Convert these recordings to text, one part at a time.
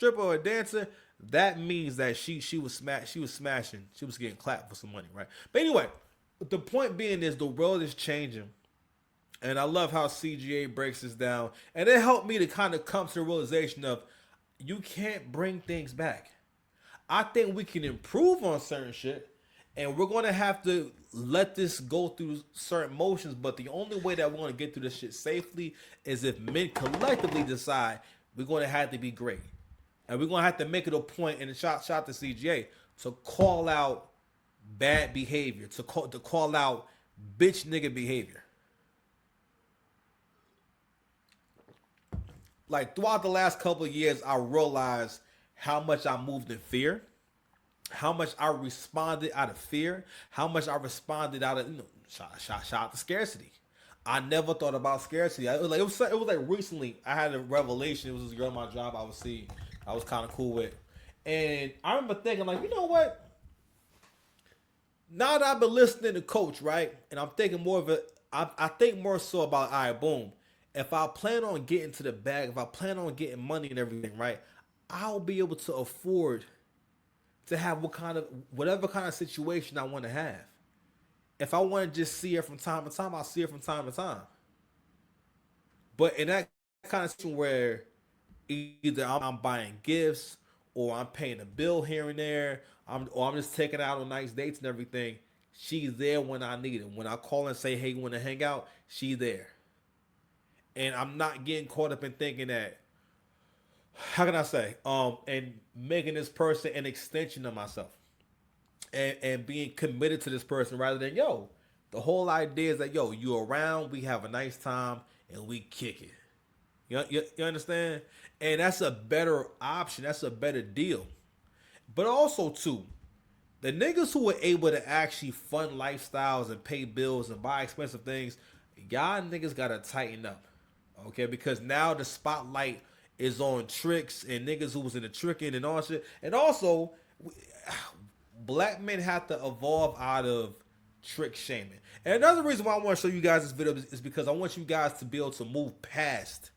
stripper or a dancer, that means that she was smashing, she was getting clapped for some money, right? But anyway, the point being is the world is changing, and I love how CGA breaks this down, and it helped me to kind of come to the realization of you can't bring things back. I think we can improve on certain shit, and we're gonna have to let this go through certain motions. But the only way that we're gonna get through this shit safely is if men collectively decide we're gonna have to be great, and we're gonna have to make it a point. And shot to CGA to call out bad behavior, to call out bitch nigga behavior. Like throughout the last couple of years, I realized how much I moved in fear, how much I responded out of fear, how much I responded out of shout out to scarcity. I never thought about scarcity. It was like recently I had a revelation. It was this girl in my job I was seeing. I was kind of cool with, and I remember thinking like, you know what? Now that I've been listening to Coach, right, and I'm thinking more of it. I think more so about, all right, boom. If I plan on getting to the bag, if I plan on getting money and everything, right, I'll be able to afford to have whatever kind of situation I want to have. If I want to just see her from time to time, I'll see her from time to time. But in that kind of situation where either I'm buying gifts or I'm paying a bill here and there, or I'm just taking her out on nice dates and everything, she's there when I need it. When I call and say, hey, you want to hang out, she's there. And I'm not getting caught up in thinking that, how can I say, and making this person an extension of myself, and being committed to this person rather than, yo, the whole idea is that, yo, you around, we have a nice time and we kick it. You understand? And that's a better option. That's a better deal. But also too, the niggas who were able to actually fund lifestyles and pay bills and buy expensive things, y'all niggas gotta tighten up. Okay, because now the spotlight is on tricks and niggas who was in the tricking and all shit. And also, black men have to evolve out of trick shaming. And another reason why I want to show you guys this video is because I want you guys to be able to move past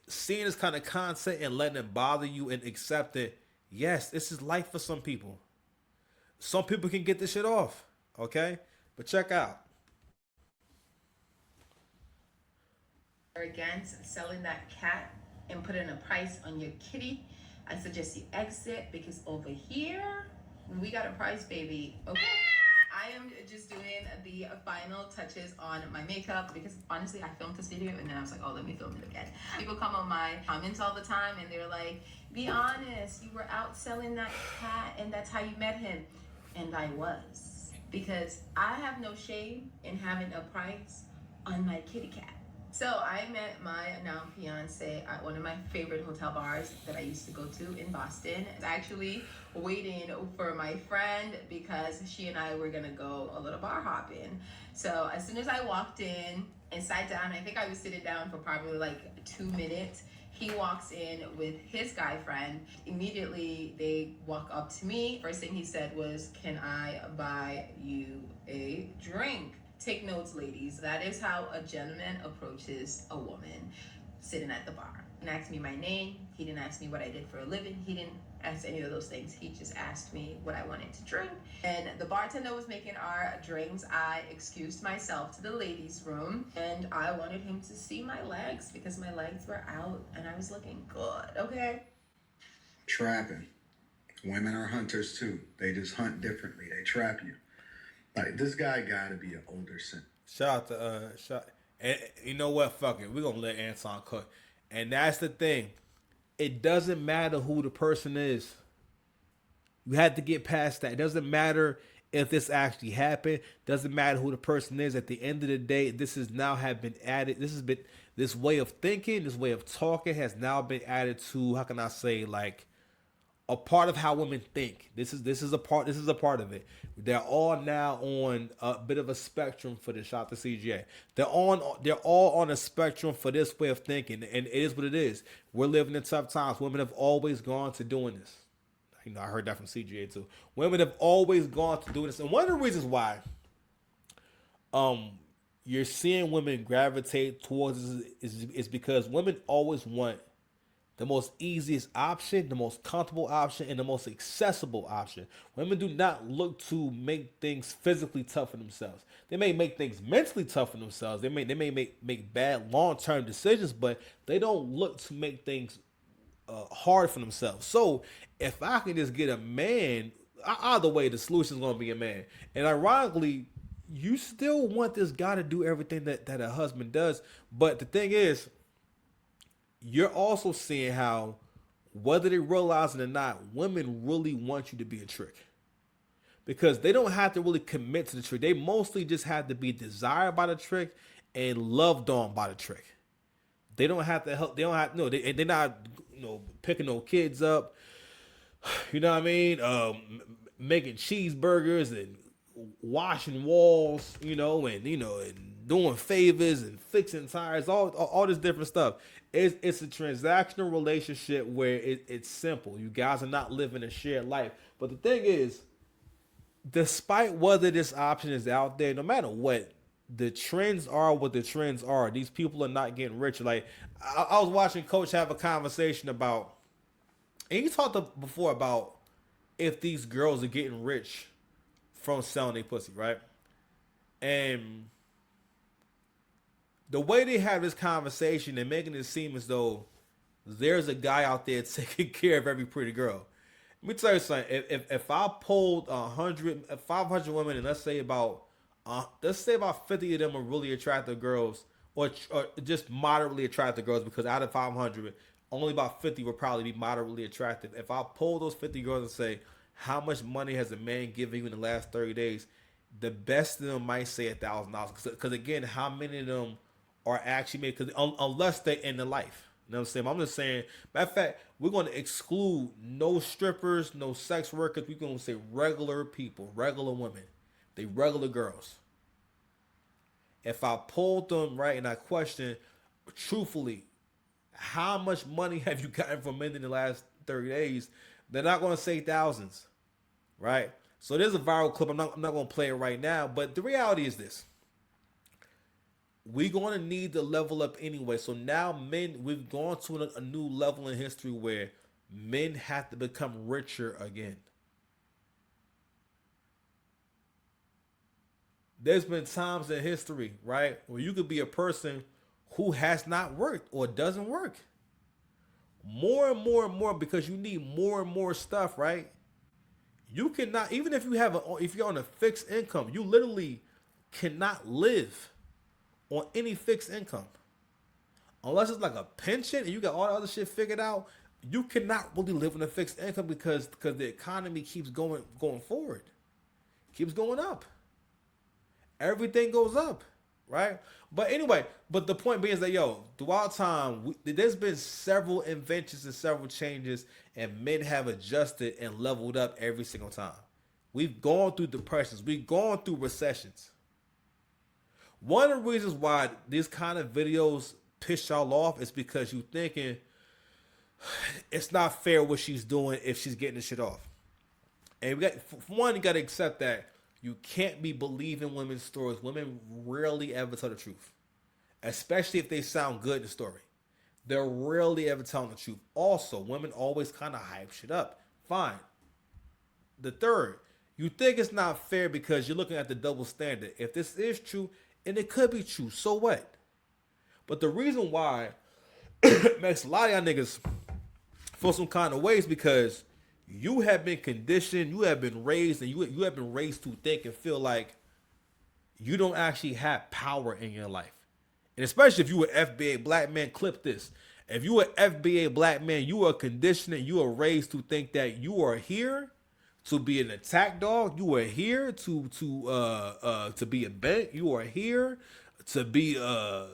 seeing this kind of content and letting it bother you and accept it. Yes, this is life for some people. Some people can get this shit off. Okay? But check out. Against selling that cat and putting a price on your kitty, I suggest you exit, because over here we got a price, baby. Okay, I am just doing the final touches on my makeup because honestly I filmed this video and then I was like, oh, let me film it again. People come on my comments all the time and they're like, be honest, you were out selling that cat and that's how you met him. And I was, because I have no shame in having a price on my kitty cat. So I met my now fiance at one of my favorite hotel bars that I used to go to in Boston. I was actually waiting for my friend because she and I were gonna go a little bar hopping. So as soon as I walked in and sat down, I think I was sitting down for probably like 2 minutes. He walks in with his guy friend. Immediately they walk up to me. First thing he said was, can I buy you a drink? Take notes, ladies. That is how a gentleman approaches a woman sitting at the bar. He didn't ask me my name. He didn't ask me what I did for a living. He didn't ask any of those things. He just asked me what I wanted to drink. And the bartender was making our drinks. I excused myself to the ladies' room and I wanted him to see my legs because my legs were out and I was looking good, okay? Trapping. Women are hunters too. They just hunt differently. They trap you. Like, this guy gotta be an older simp. Shout out to and you know what? Fuck it. We're gonna let Anton cook. And that's the thing. It doesn't matter who the person is. You had to get past that. It doesn't matter if this actually happened. Doesn't matter who the person is. At the end of the day, this is now have been added. This way of thinking, this way of talking has now been added to, how can I say, like, a part of how women think. This is a part of it. They're all now on a bit of a spectrum for the shot to CGA. They're all on a spectrum for this way of thinking, and it is what it is. We're living in tough times. Women have always gone to doing this. You know, I heard that from CGA too. Women have always gone to doing this, and one of the reasons why you're seeing women gravitate towards this is because women always want the most easiest option, the most comfortable option, and the most accessible option. Women do not look to make things physically tough for themselves. They may make things mentally tough for themselves. They may make bad long term decisions, but they don't look to make things hard for themselves. So if I can just get a man, either way, the solution is going to be a man. And ironically, you still want this guy to do everything that a husband does. But the thing is, you're also seeing how, whether they realize it or not, women really want you to be a trick. Because they don't have to really commit to the trick. They mostly just have to be desired by the trick and loved on by the trick. They don't have to help. They don't have they're not picking no kids up. You know what I mean? Making cheeseburgers and washing walls. And doing favors and fixing tires. All this different stuff. It's a transactional relationship where it's simple. You guys are not living a shared life. But the thing is, despite whether this option is out there, no matter what, the trends are what the trends are. These people are not getting rich. Like I was watching Coach have a conversation about, and he talked before about if these girls are getting rich from selling their pussy, right? And the way they have this conversation and making it seem as though there's a guy out there taking care of every pretty girl. Let me tell you something. If I polled 500 women, and let's say about 50 of them are really attractive girls, or just moderately attractive girls, because out of 500, only about 50 will probably be moderately attractive. If I poll those 50 girls and say, how much money has a man given you in the last 30 days? The best of them might say $1,000. Because again, how many of them are actually made? Because unless they're in the life. You know what I'm saying? I'm just saying, matter of fact, we're going to exclude no strippers, no sex workers. We're going to say regular people, regular women. They regular girls. If I polled them, right, and I questioned, truthfully, how much money have you gotten from men in the last 30 days? They're not going to say thousands, right? So there's a viral clip. I'm not going to play it right now, but the reality is this. We're going to need to level up anyway. So now men, we've gone to a new level in history where men have to become richer again. There's been times in history, right, where you could be a person who has not worked or doesn't work. More and more and more, because you need more and more stuff, right? You cannot, even if you're on a fixed income, you literally cannot live on any fixed income. Unless it's like a pension and you got all the other shit figured out, you cannot really live on a fixed income because the economy keeps going forward. Keeps going up. Everything goes up, right? But anyway, the point being is that, throughout time, there's been several inventions and several changes, and men have adjusted and leveled up every single time. We've gone through depressions. We've gone through recessions. One of the reasons why these kind of videos piss y'all off is because you're thinking it's not fair what she's doing if she's getting the shit off. And for one, you got to accept that you can't be believing women's stories. Women rarely ever tell the truth, especially if they sound good in the story. They're rarely ever telling the truth. Also, women always kind of hype shit up. Fine. The third, you think it's not fair because you're looking at the double standard. If this is true, and it could be true, so what? But the reason why it makes a lot of y'all niggas feel some kind of ways because you have been conditioned, you have been raised, and you have been raised to think and feel like you don't actually have power in your life. And especially if you were FBA black man, clip this. If you were FBA black man, you are conditioned and you are raised to think that you are here to be an attack dog. You are here to be a bank. You are here to be a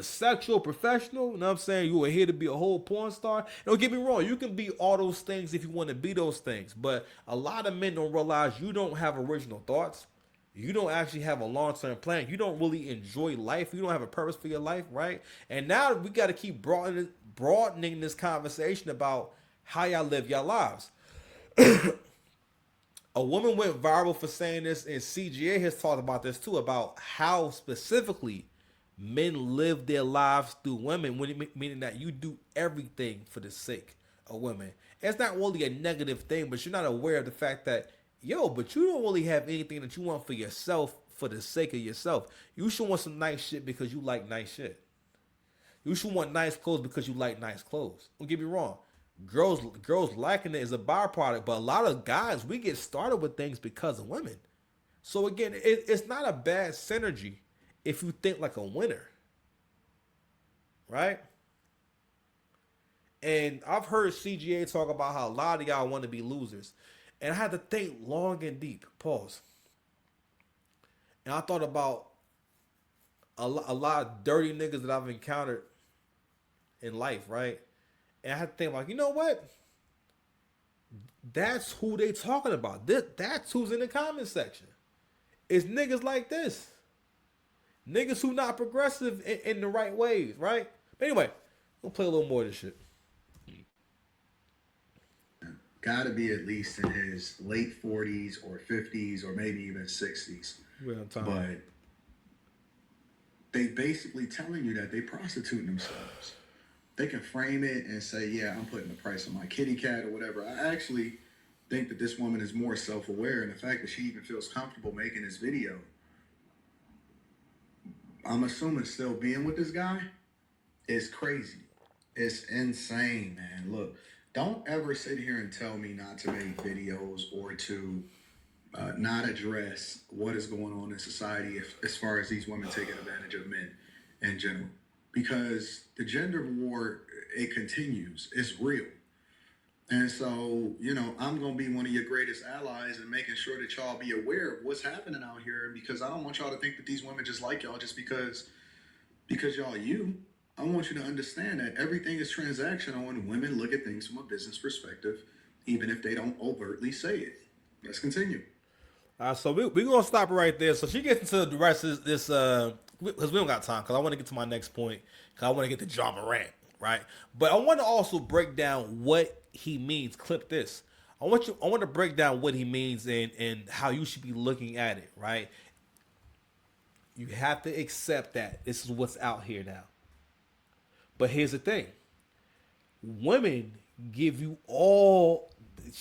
sexual professional. You know what I'm saying? You are here to be a whole porn star. Don't get me wrong. You can be all those things if you want to be those things. But a lot of men don't realize you don't have original thoughts. You don't actually have a long-term plan. You don't really enjoy life. You don't have a purpose for your life, right? And now we got to keep broadening this conversation about how y'all live your lives. A woman went viral for saying this, and CGA has talked about this too, about how specifically men live their lives through women, meaning that you do everything for the sake of women. It's not really a negative thing, but you're not aware of the fact that, yo, but you don't really have anything that you want for yourself for the sake of yourself. You should want some nice shit because you like nice shit. You should want nice clothes because you like nice clothes. Don't get me wrong. Girls liking it is a byproduct, but a lot of guys, we get started with things because of women. So again, it's not a bad synergy if you think like a winner, right? And I've heard CGA talk about how a lot of y'all want to be losers. And I had to think long and deep. Pause. And I thought about a lot of dirty niggas that I've encountered in life, right? And I had to think like, you know what? That's who they talking about. That's who's in the comment section. It's niggas like this. Niggas who not progressive in the right ways, right? But anyway, we'll play a little more of this shit. Got to be at least in his late 40s or 50s or maybe even 60s. But they basically telling you that they prostituting themselves. They can frame it and say, yeah, I'm putting the price on my kitty cat or whatever. I actually think that this woman is more self-aware, and the fact that she even feels comfortable making this video, I'm assuming still being with this guy, is crazy. It's insane, man. Look, don't ever sit here and tell me not to make videos or to not address what is going on in society as far as these women taking advantage of men in general. Because the gender war, it continues. It's real. And so, you know, I'm going to be one of your greatest allies in making sure that y'all be aware of what's happening out here, because I don't want y'all to think that these women just like y'all just because y'all you. I want you to understand that everything is transactional and women look at things from a business perspective, even if they don't overtly say it. Let's continue. So we're going to stop right there. So she gets into the rest of this, because we don't got time, because I want to get to my next point, because I want to get to John Morant, right? But I want to also break down what he means. Clip this. I want to break down what he means and how you should be looking at it, right? You have to accept that this is what's out here now. But here's the thing. Women give you all,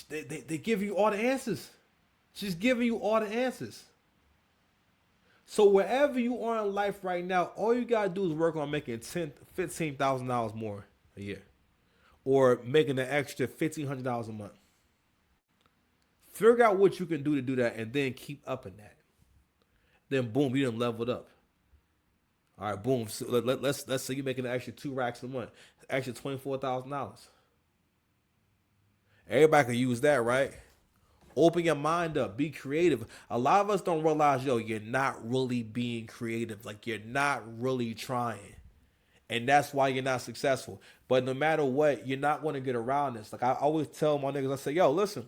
they give you all the answers. She's giving you all the answers. So wherever you are in life right now, all you gotta do is work on making $15,000 more a year, or making an extra $1,500 a month. Figure out what you can do to do that, and then keep upping that. Then boom, you done leveled up. All right, boom. So let's say you're making an extra 2 racks a month, extra $24,000. Everybody can use that, right? Open your mind up. Be creative. A lot of us don't realize, yo, you're not really being creative. Like, you're not really trying. And that's why you're not successful. But no matter what, you're not going to get around this. Like, I always tell my niggas, I say, yo, listen,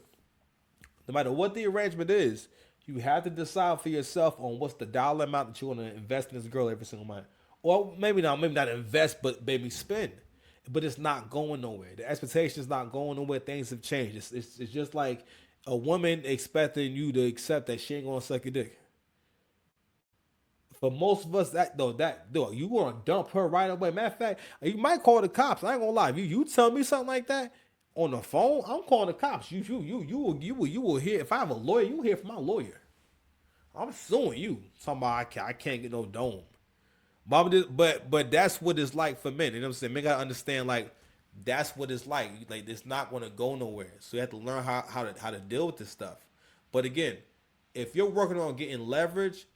no matter what the arrangement is, you have to decide for yourself on what's the dollar amount that you want to invest in this girl every single month. Or maybe not invest, but maybe spend. But it's not going nowhere. The expectation is not going nowhere. Things have changed. It's just like a woman expecting you to accept that she ain't gonna suck your dick. For most of us, you gonna dump her right away. Matter of fact, you might call the cops. I ain't gonna lie. You tell me something like that on the phone, I'm calling the cops. You will hear. If I have a lawyer, you will hear from my lawyer. I'm suing you. Somebody I can't get no dome. But that's what it's like for men. You know what I'm saying? Men gotta understand, like, that's what it's like. Like, it's not gonna go nowhere. So you have to learn how to deal with this stuff. But again, if you're working on getting leverage,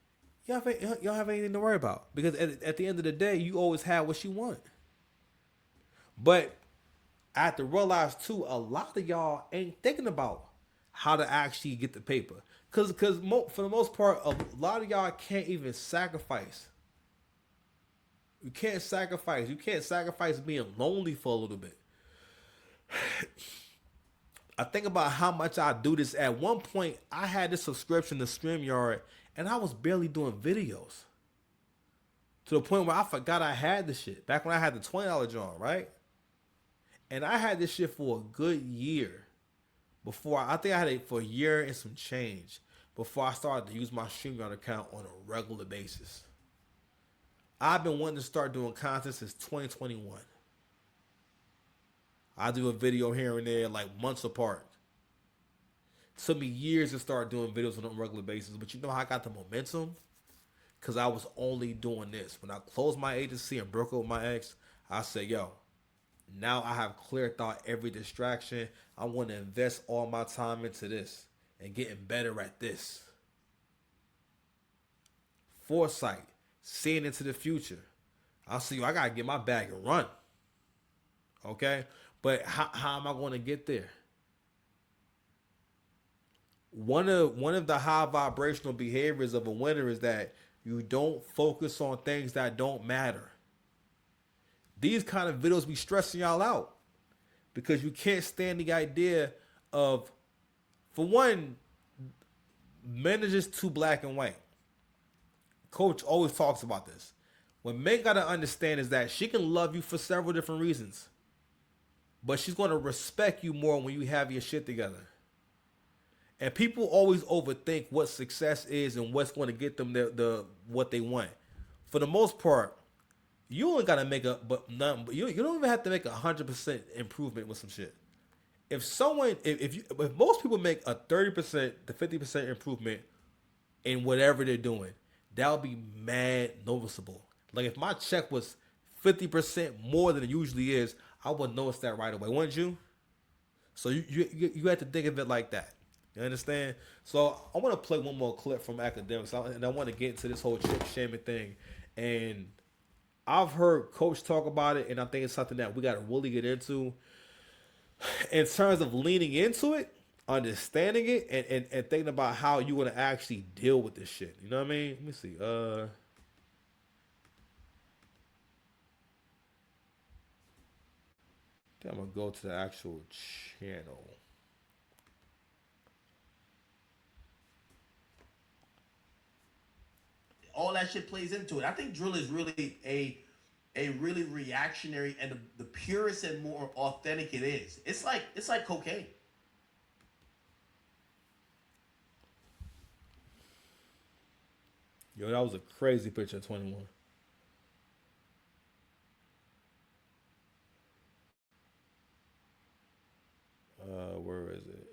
you don't have anything to worry about, because at the end of the day, you always have what you want. But I have to realize too, a lot of y'all ain't thinking about how to actually get the paper, because for the most part, a lot of y'all can't even sacrifice. You can't sacrifice. You can't sacrifice being lonely for a little bit. I think about how much I do this. At one point, I had this subscription to StreamYard, and I was barely doing videos. To the point where I forgot I had this shit. Back when I had the $20 joint, right? And I had this shit for a good year. I think I had it for a year and some change before I started to use my StreamYard account on a regular basis. I've been wanting to start doing content since 2021. I do a video here and there, like months apart. It took me years to start doing videos on a regular basis, but you know how I got the momentum? Because I was only doing this. When I closed my agency and broke up with my ex, I said, yo, now I have clear thought every distraction. I want to invest all my time into this and getting better at this. Foresight, seeing into the future. I see, I gotta get my bag and run. Okay, but how am I going to get there? One of the high vibrational behaviors of a winner is that you don't focus on things that don't matter. These kind of videos be stressing y'all out because you can't stand the idea of, for one, men are just too black and white. Coach always talks about this. What men gotta understand is that she can love you for several different reasons, but she's gonna respect you more when you have your shit together. And people always overthink what success is and what's going to get them the what they want. For the most part, you only gotta make you don't even have to make 100% improvement with some shit. If most people make a 30% to 50% improvement in whatever they're doing, that would be mad noticeable. Like if my check was 50% more than it usually is, I would notice that right away, wouldn't you? So you have to think of it like that. You understand? So I want to play one more clip from Academics, and I want to get into this whole trick shaming thing. And I've heard Coach talk about it, and I think it's something that we got to really get into in terms of leaning into it, understanding it, and thinking about how you're going to actually deal with this shit. You know what I mean? Let me see. I think I'm going to go to the actual channel. All that shit plays into it. I think drill is really a really reactionary and the purest and more authentic it is. It's like cocaine. Yo, that was a crazy picture of 21. Where is it?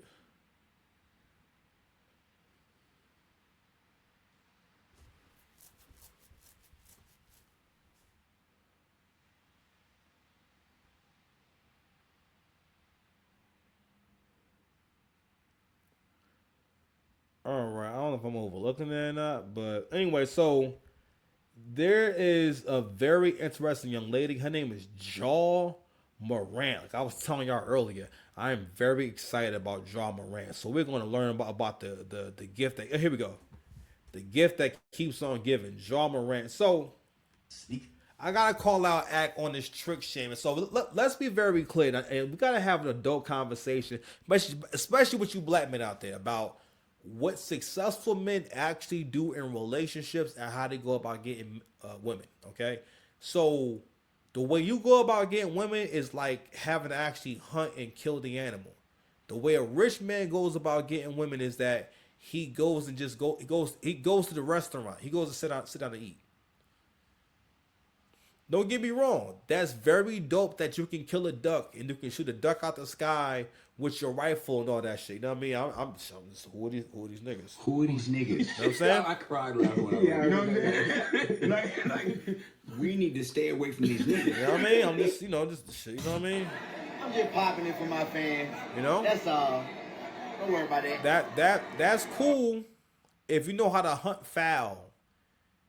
All right, I don't know if I'm overlooking that or not, but anyway, so there is a very interesting young lady. Her name is Ja Morant. Like I was telling y'all earlier, I am very excited about Ja Morant. So we're going to learn about the gift that, here we go. The gift that keeps on giving, Ja Morant. So I gotta call out Act on this trick shaming. So let's be very clear, and we gotta have an adult conversation, especially with you black men out there, about what successful men actually do in relationships and how they go about getting women. Okay, so the way you go about getting women is like having to actually hunt and kill the animal. The way a rich man goes about getting women is that he goes and he goes to the restaurant. He goes to sit down and eat. Don't get me wrong. That's very dope that you can kill a duck and you can shoot a duck out the sky with your rifle and all that shit. You know what I mean? I'm just, who are these niggas? Who are these niggas? You know what I'm saying? I cried laughing when I read it. You know what I mean? like, we need to stay away from these niggas. You know what I mean? I'm just, just shit. You know what I mean? I'm just popping it for my fans. You know? That's all. Don't worry about that. That's cool if you know how to hunt fowl.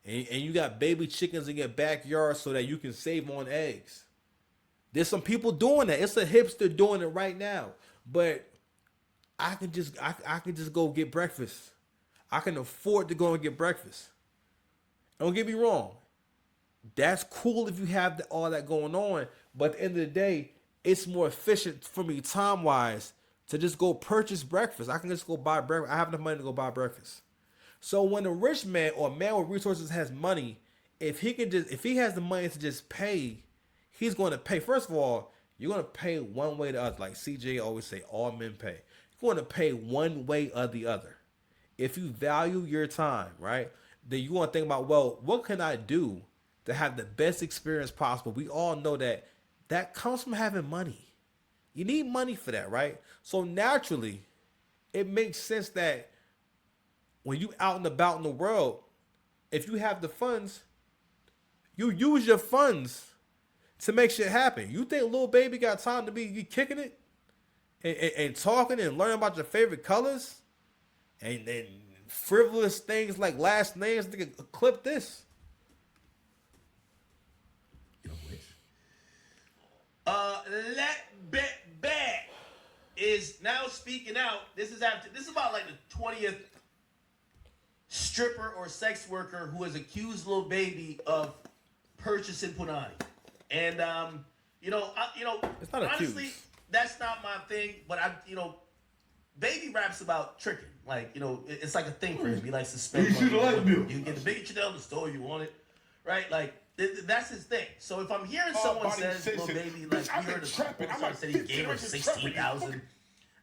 And you got baby chickens in your backyard so that you can save on eggs. There's some people doing that. It's a hipster doing it right now. But I can just go get breakfast. I can afford to go and get breakfast. Don't get me wrong. That's cool if you have all that going on. But at the end of the day, it's more efficient for me time-wise to just go purchase breakfast. I can just go buy breakfast. I have enough money to go buy breakfast. So when a rich man or a man with resources has money, if he has the money to just pay, he's going to pay. First of all, you're going to pay one way or the other. Like CJ always say, all men pay. You're going to pay one way or the other. If you value your time, right, then you want to think about, well, what can I do to have the best experience possible. We all know that comes from having money. You need money for that, right? So naturally, it makes sense that when you out and about in the world, if you have the funds, you use your funds to make shit happen. You think Lil Baby got time to be kicking it and talking and learning about your favorite colors and frivolous things like last names? Nigga, clip this. Let Bet Bad is now speaking out. This is about like the 20th stripper or sex worker who has accused Lil Baby of purchasing punani. And it's not honestly, accused. that's not my thing. But Baby raps about tricking. Like, it's like a thing for him. He likes to spend money. You can get the biggest Chanel in the store you want it, right? Like. That's his thing. So if I'm hearing someone says, "Lil Baby," like we heard a star said he gave her 16,000.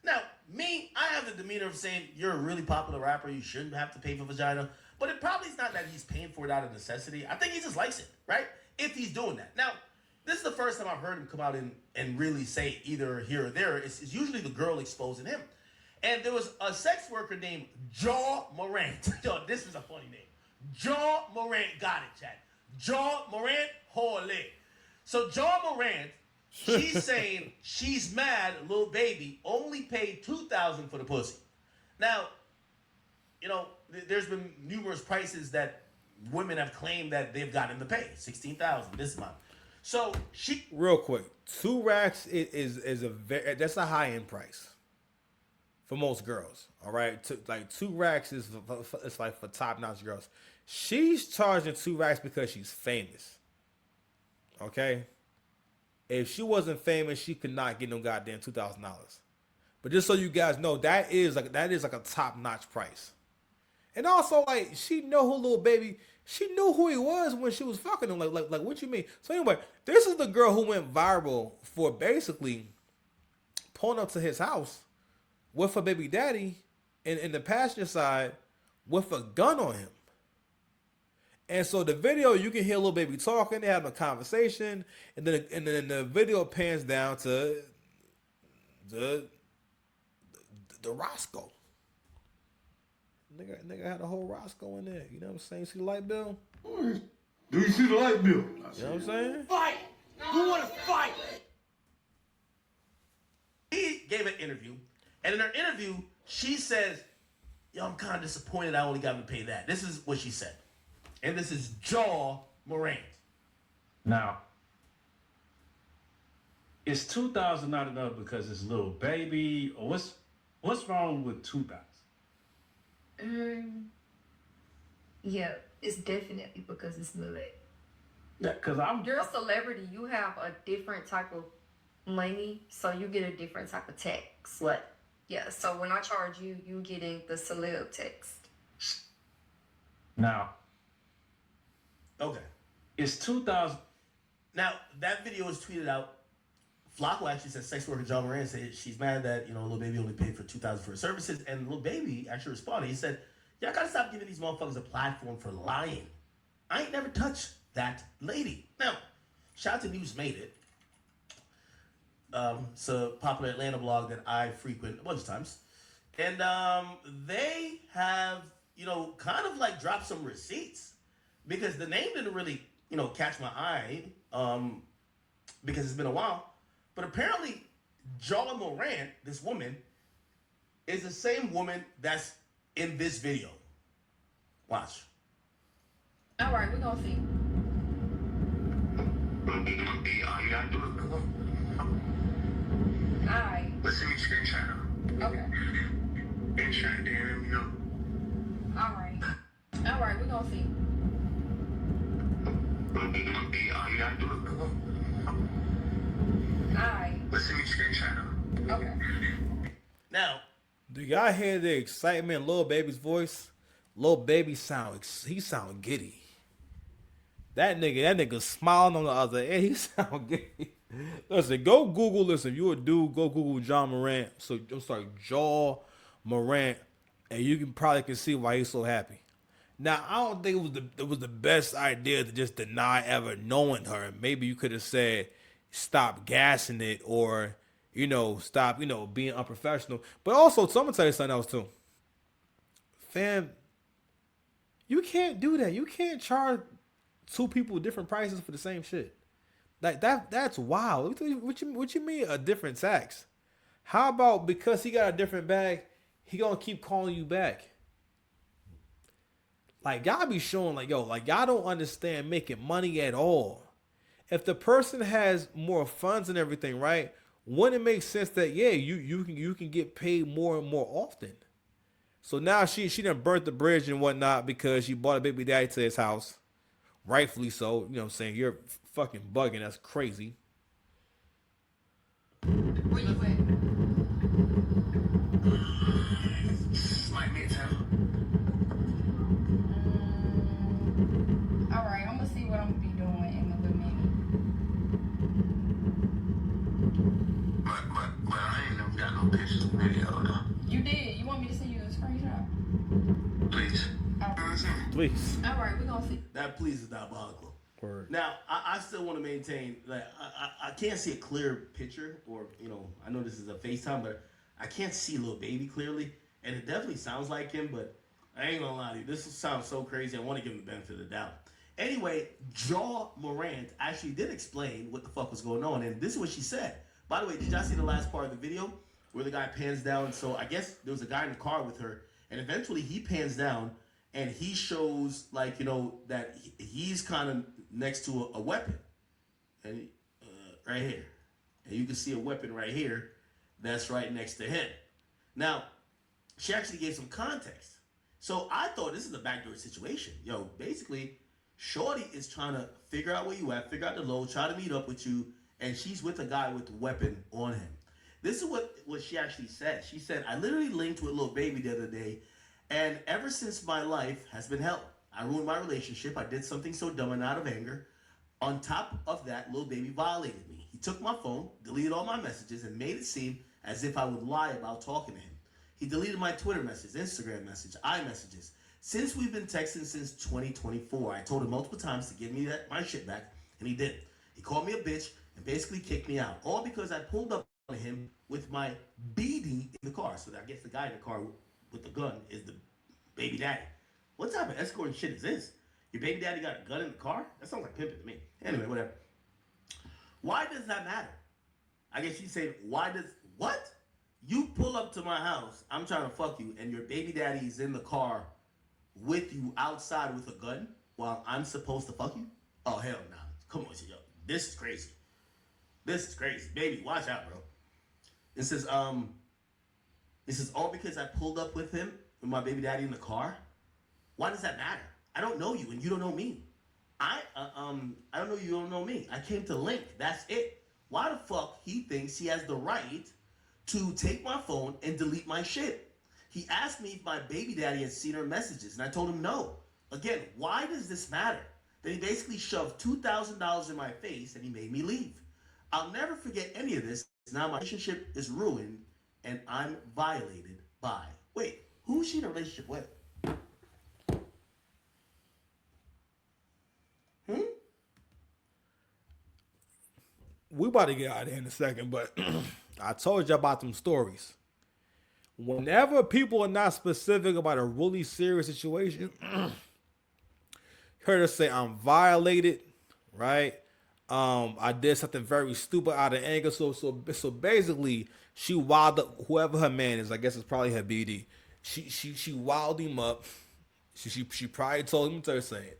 Now, me, I have the demeanor of saying you're a really popular rapper. You shouldn't have to pay for vagina. But it probably is not that he's paying for it out of necessity. I think he just likes it, right? If he's doing that. Now, this is the first time I've heard him come out and really say either here or there. It's usually the girl exposing him. And there was a sex worker named Ja Morant. Yo, this is a funny name. Ja Morant got it, Chad. Ja Morant, holy. So Ja Morant, she's saying she's mad Lil Baby only paid $2,000 for the pussy. Now, there's been numerous prices that women have claimed that they've gotten to pay. $16,000 this month. So she Real quick, 2 racks is that's a high end price for most girls. All right, 2 racks is it's like for top notch girls. She's charging 2 racks because she's famous. Okay? If she wasn't famous, she could not get no goddamn $2,000. But just so you guys know, that is like a top notch price. And also, like, she know who Lil Baby. She knew who he was when she was fucking him. Like what you mean? So anyway, this is the girl who went viral for basically pulling up to his house with her baby daddy in the passenger side with a gun on him. And so the video, you can hear Lil Baby talking, they having a conversation, and then the video pans down to the Roscoe. Nigga had a whole Roscoe in there. You know what I'm saying? See the light bill? Do you see the light bill? You know what I'm saying? Fight! Who wanna fight? He gave an interview, and in her interview, she says, "Yo, I'm kind of disappointed I only got to pay that." This is what she said. And this is Ja Morant. Now, is 2,000 not enough because it's Lil Baby, or what's wrong with 2,000? Yeah, it's definitely because it's Lil. Yeah, because You're a celebrity. You have a different type of money, so you get a different type of tax. What? Yeah, so when I charge you, you're getting the celeb tax. Now, Okay. is 2,000. Now, that video was tweeted out. Flacco actually said sex worker Ja Morant said she's mad that, Lil Baby only paid for $2,000 for her services. And Lil Baby actually responded. He said, "Y'all gotta stop giving these motherfuckers a platform for lying. I ain't never touched that lady." Now, shout out to News Made It. It's a popular Atlanta blog that I frequent a bunch of times. And they have, kind of like dropped some receipts. Because the name didn't really, catch my eye because it's been a while. But apparently, Ja Morant, this woman, is the same woman that's in this video. Watch. All right, we're gonna see. All right. Let's see me screenshot her. Okay. And try to let me know. All right. All right, we're gonna see. All right. Let's see me screenshot her. Okay. Now, Do y'all hear the excitement in Lil Baby's voice? Lil Baby he sound giddy. That nigga smiling on the other end. He sound giddy. Listen, go Google this. If you a dude, go Google Ja Morant. Ja Morant, and you can see why he's so happy. Now I don't think it was the best idea to just deny ever knowing her. Maybe you could have said stop gassing it, or stop being unprofessional. But also, so I'm gonna tell you something else too, fam. You can't do that. You can't charge two people different prices for the same shit. Like that's wild. What you mean a different tax? How about because he got a different bag, he gonna keep calling you back? Like y'all be showing like y'all don't understand making money at all. If the person has more funds and everything, right? Wouldn't it make sense that you can get paid more and more often? So now she done burnt the bridge and whatnot because she bought a baby daddy to his house. Rightfully so. You know what I'm saying? You're fucking bugging. That's crazy. Where you at? Like midtown. All right, I'm gonna see what I'm gonna be doing in a little minute. But I ain't never got no pictures or video though. You did. You want me to send you the screenshot? Please. Please. All right, we're gonna see. That please is diabolical. Word. Now, I still want to maintain that I can't see a clear picture, or, I know this is a FaceTime, but I can't see little baby clearly. And it definitely sounds like him, but I ain't gonna lie to you. This sounds so crazy. I want to give him the benefit of the doubt. Anyway, Ja Morant actually did explain what the fuck was going on, and this is what she said. By the way, did y'all see the last part of the video where the guy pans down? So I guess there was a guy in the car with her, and eventually he pans down, and he shows, like, that he's kind of next to a weapon. And right here. And you can see a weapon right here that's right next to him. Now, she actually gave some context. So I thought this is a backdoor situation. Basically, Shorty is trying to figure out where you at, figure out the load, try to meet up with you, and she's with a guy with a weapon on him. This is what she actually said. She said, I literally linked with Lil Baby the other day, and ever since my life has been hell. I ruined my relationship. I did something so dumb and out of anger. On top of that, Lil Baby violated me. He took my phone, deleted all my messages, and made it seem as if I would lie about talking to him. He deleted my Twitter message, Instagram message, iMessages. Since we've been texting since 2024, I told him multiple times to give me my shit back, and he didn't. He called me a bitch and basically kicked me out, all because I pulled up on him with my BD in the car. So I guess the guy in the car with the gun is the baby daddy. What type of escorting shit is this? Your baby daddy got a gun in the car? That sounds like pimping to me. Anyway, whatever. Why does that matter? I guess she's saying, what? You pull up to my house, I'm trying to fuck you, and your baby daddy is in the car with you outside with a gun while I'm supposed to fuck you? Oh, hell no. Come on, yo. This is crazy. This is crazy. Baby, watch out, bro. It says all because I pulled up with him, with my baby daddy in the car? Why does that matter? I don't know you, and you don't know me. I don't know you, don't know me. I came to link. That's it. Why the fuck he thinks he has the right to take my phone and delete my shit? He asked me if my baby daddy had seen her messages, and I told him no. Again, why does this matter? Then he basically shoved $2,000 in my face, and he made me leave. I'll never forget any of this. Now my relationship is ruined, and I'm violated by... Wait, who's she in a relationship with? We about to get out of here in a second, but I told you about them stories. Whenever people are not specific about a really serious situation, heard her say I'm violated, right? I did something very stupid out of anger. So basically, she wilded up whoever her man is. I guess it's probably her BD. She wilded him up. She probably told him to say it.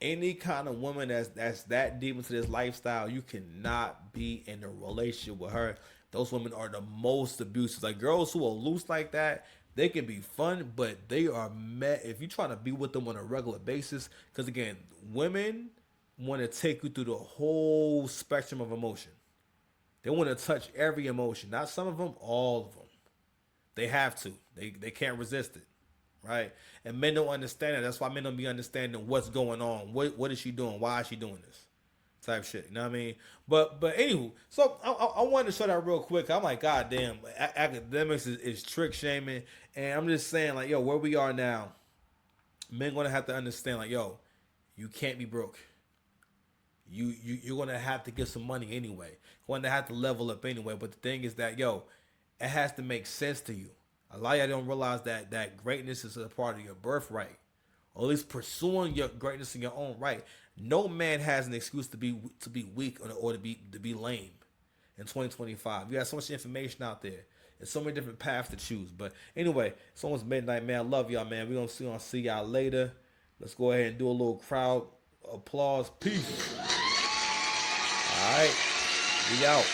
Any kind of woman that's that deep into this lifestyle, you cannot be in a relationship with her. Those women are the most abusive. Like girls who are loose like that, they can be fun, but they are met if you're trying to be with them on a regular basis. Because again, women want to take you through the whole spectrum of emotion. They want to touch every emotion. Not some of them, all of them. They have to. They can't resist it. Right? And men don't understand it. That's why men don't be understanding what's going on. What is she doing? Why is she doing this? Type shit. You know what I mean? But anywho, so I wanted to show that real quick. I'm like, God damn, academics is trick shaming. And I'm just saying, like, yo, where we are now, men gonna have to understand, like, yo, you can't be broke. You're gonna have to get some money anyway. You're gonna have to level up anyway. But the thing is that, yo, it has to make sense to you. A lot of y'all don't realize that greatness is a part of your birthright, or at least pursuing your greatness in your own right. No man has an excuse to be weak or to be lame in 2025. You got so much information out there. There's so many different paths to choose. But anyway, it's almost midnight, man. I love y'all, man. We're gonna see y'all later. Let's go ahead and do a little crowd applause. Peace. All right, we out.